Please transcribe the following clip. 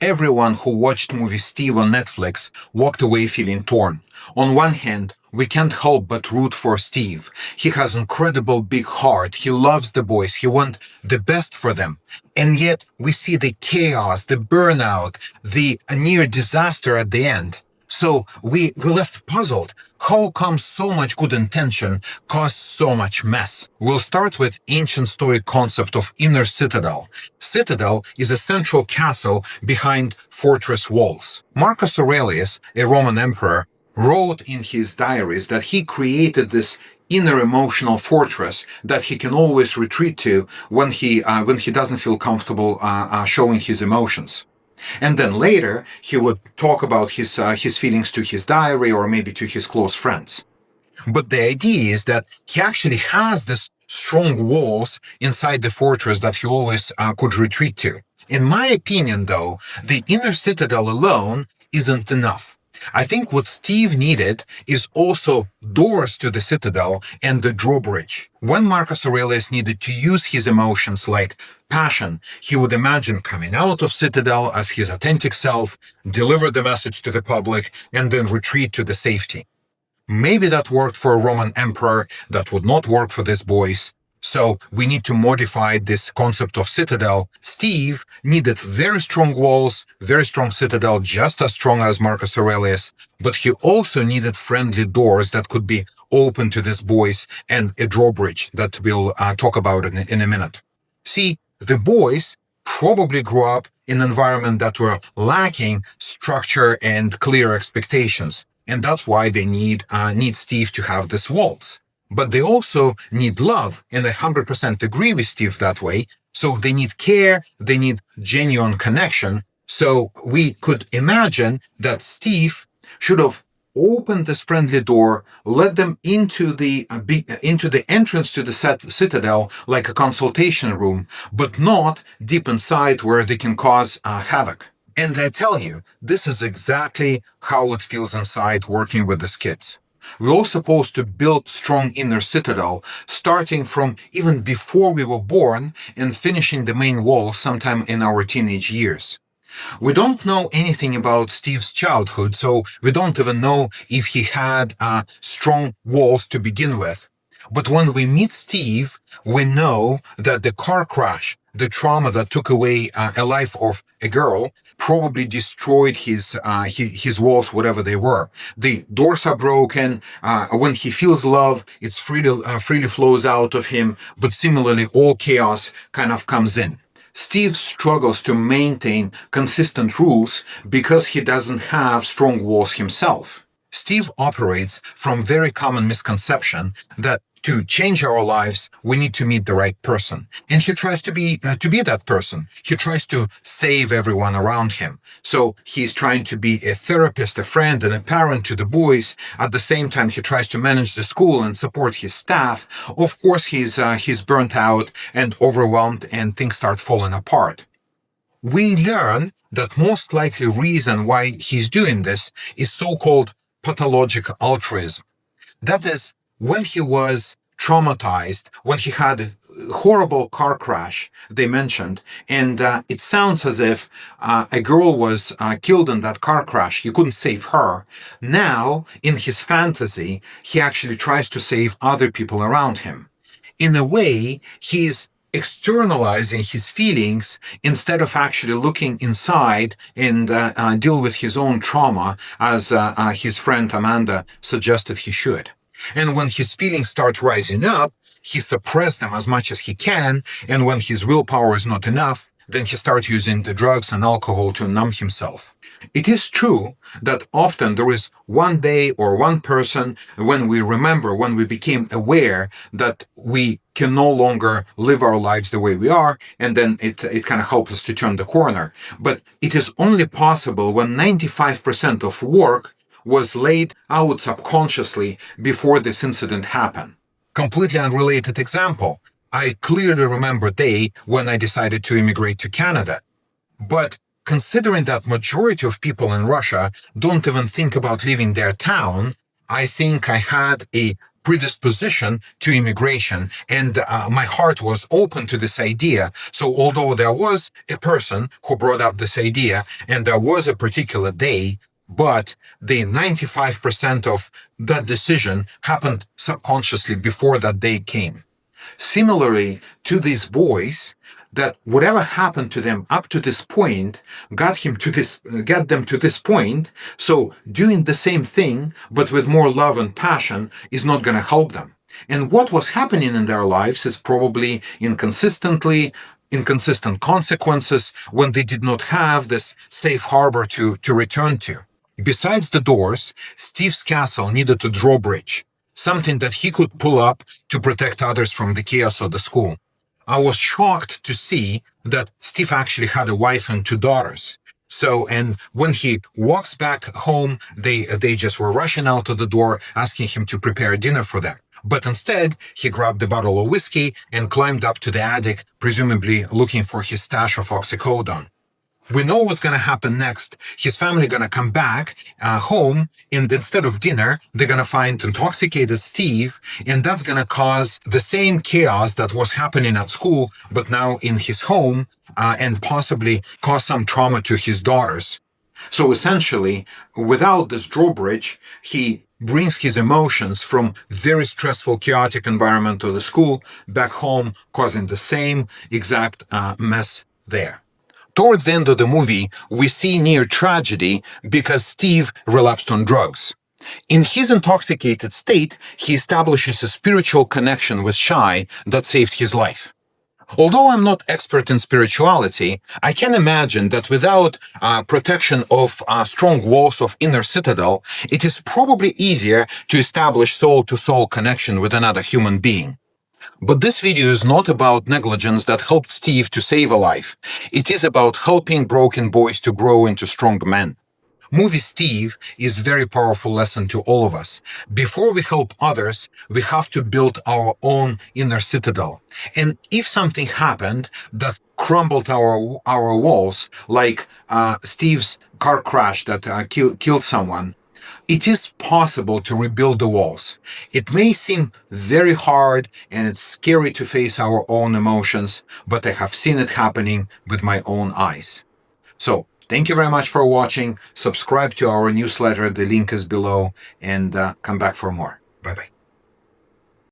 Everyone who watched movie Steve on Netflix walked away feeling torn. On one hand, we can't help but root for Steve. He has an incredible big heart. He loves the boys. He wants the best for them. And yet we see the chaos, the burnout, the near disaster at the end. So we left puzzled. How come so much good intention caused so much mess? We'll start with ancient Stoic concept of inner citadel. Citadel is a central castle behind fortress walls. Marcus Aurelius, a Roman emperor, wrote in his diaries that he created this inner emotional fortress that he can always retreat to when he doesn't feel comfortable showing his emotions. And then later, he would talk about his feelings to his diary or maybe to his close friends. But the idea is that he actually has this strong walls inside the fortress that he always could retreat to. In my opinion, though, the inner citadel alone isn't enough. I think what Steve needed is also doors to the citadel and the drawbridge. When Marcus Aurelius needed to use his emotions like passion, he would imagine coming out of citadel as his authentic self, deliver the message to the public, and then retreat to the safety. Maybe that worked for a Roman emperor, that would not work for these boys. So we need to modify this concept of citadel. Steve needed very strong walls, very strong citadel, just as strong as Marcus Aurelius, but he also needed friendly doors that could be open to these boys and a drawbridge that we'll talk about in a minute. See, the boys probably grew up in an environment that were lacking structure and clear expectations, and that's why they need Steve to have these walls. But they also need love, and I 100% agree with Steve that way. So they need care, they need genuine connection. So we could imagine that Steve should have opened this friendly door, let them into the entrance to the citadel like a consultation room, but not deep inside where they can cause havoc. And I tell you, this is exactly how it feels inside working with these kids. We're all supposed to build strong inner citadel, starting from even before we were born and finishing the main wall sometime in our teenage years. We don't know anything about Steve's childhood, so we don't even know if he had strong walls to begin with. But when we meet Steve, we know that the car crash, the trauma that took away a life of a girl, probably destroyed his walls, whatever they were. The doors are broken. When he feels love, it's freely flows out of him. But similarly, all chaos kind of comes in. Steve struggles to maintain consistent rules because he doesn't have strong walls himself. Steve operates from very common misconception that to change our lives, we need to meet the right person. And he tries to be that person. He tries to save everyone around him. So he's trying to be a therapist, a friend, and a parent to the boys. At the same time, he tries to manage the school and support his staff. Of course, he's burnt out and overwhelmed, and things start falling apart. We learn that most likely reason why he's doing this is so-called pathological altruism. That is, when he was traumatized, when he had a horrible car crash, they mentioned, and it sounds as if a girl was killed in that car crash. He couldn't save her. Now, in his fantasy, he actually tries to save other people around him. In a way, he's externalizing his feelings instead of actually looking inside and deal with his own trauma, as his friend Amanda suggested he should. And when his feelings start rising up, he suppresses them as much as he can, and when his willpower is not enough, then he starts using the drugs and alcohol to numb himself. It is true that often there is one day or one person when we became aware that we can no longer live our lives the way we are, and then it kind of helps us to turn the corner. But it is only possible when 95% of work was laid out subconsciously before this incident happened. Completely unrelated example. I clearly remember a day when I decided to immigrate to Canada. But considering that majority of people in Russia don't even think about leaving their town, I think I had a predisposition to immigration, and my heart was open to this idea. So although there was a person who brought up this idea and there was a particular day, but the 95% of that decision happened subconsciously before that day came. Similarly to these boys, that whatever happened to them up to this point got them to this point. So doing the same thing, but with more love and passion, is not going to help them. And what was happening in their lives is probably inconsistent consequences when they did not have this safe harbor to return to. Besides the doors, Steve's castle needed a drawbridge, something that he could pull up to protect others from the chaos of the school. I was shocked to see that Steve actually had a wife and 2 daughters. So, and when he walks back home, they just were rushing out of the door, asking him to prepare dinner for them. But instead, he grabbed a bottle of whiskey and climbed up to the attic, presumably looking for his stash of oxycodone. We know what's going to happen next. His family going to come back home, and instead of dinner, they're going to find intoxicated Steve, and that's going to cause the same chaos that was happening at school, but now in his home, and possibly cause some trauma to his daughters. So essentially, without this drawbridge, he brings his emotions from very stressful, chaotic environment of the school back home, causing the same exact mess there. Towards the end of the movie, we see near tragedy because Steve relapsed on drugs. In his intoxicated state, he establishes a spiritual connection with Shai that saved his life. Although I'm not expert in spirituality, I can imagine that without protection of strong walls of inner Citadel, it is probably easier to establish soul-to-soul connection with another human being. But this video is not about negligence that helped Steve to save a life. It is about helping broken boys to grow into strong men. Movie Steve is a very powerful lesson to all of us. Before we help others, we have to build our own inner citadel. And if something happened that crumbled our walls, like Steve's car crash that killed someone, it is possible to rebuild the walls. It may seem very hard and it's scary to face our own emotions, but I have seen it happening with my own eyes. So, thank you very much for watching. Subscribe to our newsletter. The link is below, and come back for more. Bye-bye.